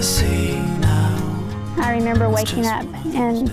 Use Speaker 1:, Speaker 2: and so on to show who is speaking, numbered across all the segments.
Speaker 1: see now.
Speaker 2: I remember waking up and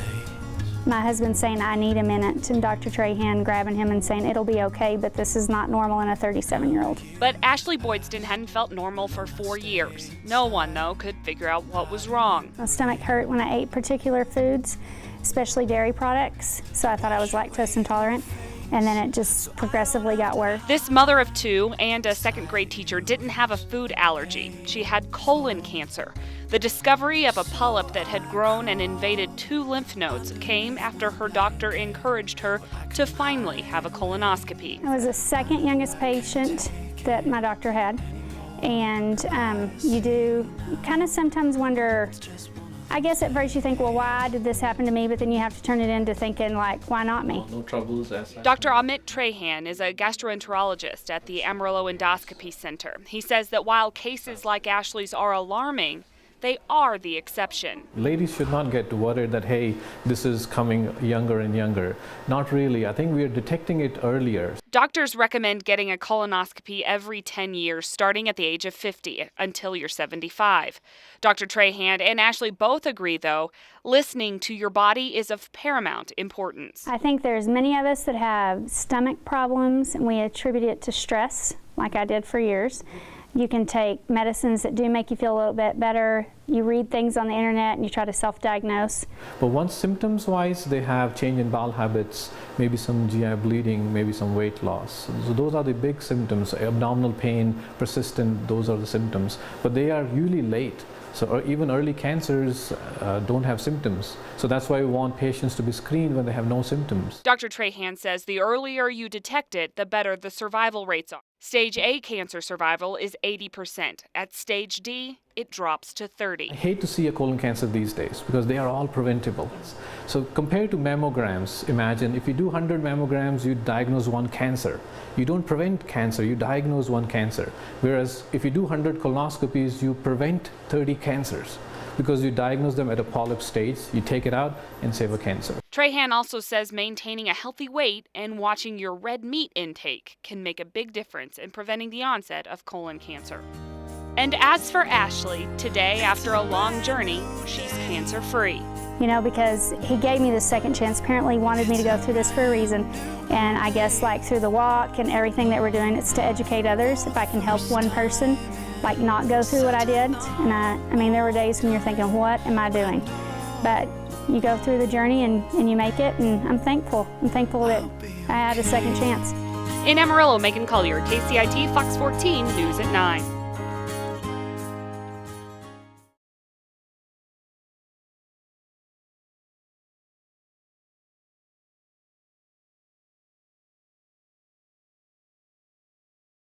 Speaker 2: my husband saying, I need a minute, and Dr. Trahan grabbing him and saying, it'll be okay, but this is not normal in a 37-year-old.
Speaker 3: But Ashley Boydston hadn't felt normal for 4 years. No one, though, could figure out what was wrong.
Speaker 2: My stomach hurt when I ate particular foods, especially dairy products, so I thought I was lactose intolerant. And then it just progressively got worse.
Speaker 3: This mother of two and a second-grade teacher didn't have a food allergy. She had colon cancer. The discovery of a polyp that had grown and invaded 2 lymph nodes came after her doctor encouraged her to finally have a colonoscopy.
Speaker 2: I was the second youngest patient that my doctor had. And you kind of sometimes wonder, I guess at first you think, well, why did this happen to me? But then you have to turn it into thinking, like, why not me?
Speaker 4: No troubles as such.
Speaker 3: Dr. Amit Trahan is a gastroenterologist at the Amarillo Endoscopy Center. He says that while cases like Ashley's are alarming, they are the exception.
Speaker 4: Ladies should not get worried that, hey, this is coming younger and younger. Not really. I think we are detecting it earlier.
Speaker 3: Doctors recommend getting a colonoscopy every 10 years, starting at the age of 50 until you're 75. Dr. Trahan and Ashley both agree, though, listening to your body is of paramount importance.
Speaker 2: I think there's many of us that have stomach problems, and we attribute it to stress, like I did for years. You can take medicines that do make you feel a little bit better. You read things on the internet and you try to self-diagnose.
Speaker 4: But once symptoms-wise, they have change in bowel habits, maybe some GI bleeding, maybe some weight loss. So those are the big symptoms. Abdominal pain, persistent, those are the symptoms. But they are usually late. So even early cancers don't have symptoms. So that's why we want patients to be screened when they have no symptoms.
Speaker 3: Dr. Trahan says the earlier you detect it, the better the survival rates are. Stage A cancer survival is 80%. At stage D, it drops to 30%.
Speaker 4: I hate to see a colon cancer these days because they are all preventable. So compared to mammograms, imagine if you do 100 mammograms, you diagnose 1 cancer. You don't prevent cancer, you diagnose 1 cancer. Whereas if you do 100 colonoscopies, you prevent 30 cancers because you diagnose them at a polyp stage, you take it out and save a cancer.
Speaker 3: Trahan also says maintaining a healthy weight and watching your red meat intake can make a big difference in preventing the onset of colon cancer. And as for Ashley, today, after a long journey, she's cancer-free.
Speaker 2: You know, because he gave me the second chance. Apparently he wanted me to go through this for a reason. And I guess like through the walk and everything that we're doing, it's to educate others. If I can help one person, like not go through what I did. And I mean, there were days when you're thinking, what am I doing? But you go through the journey and you make it, and I'm thankful. I'm thankful that I had a second chance.
Speaker 3: In Amarillo, Meaghan Collier, KCIT, Fox 14, News at 9.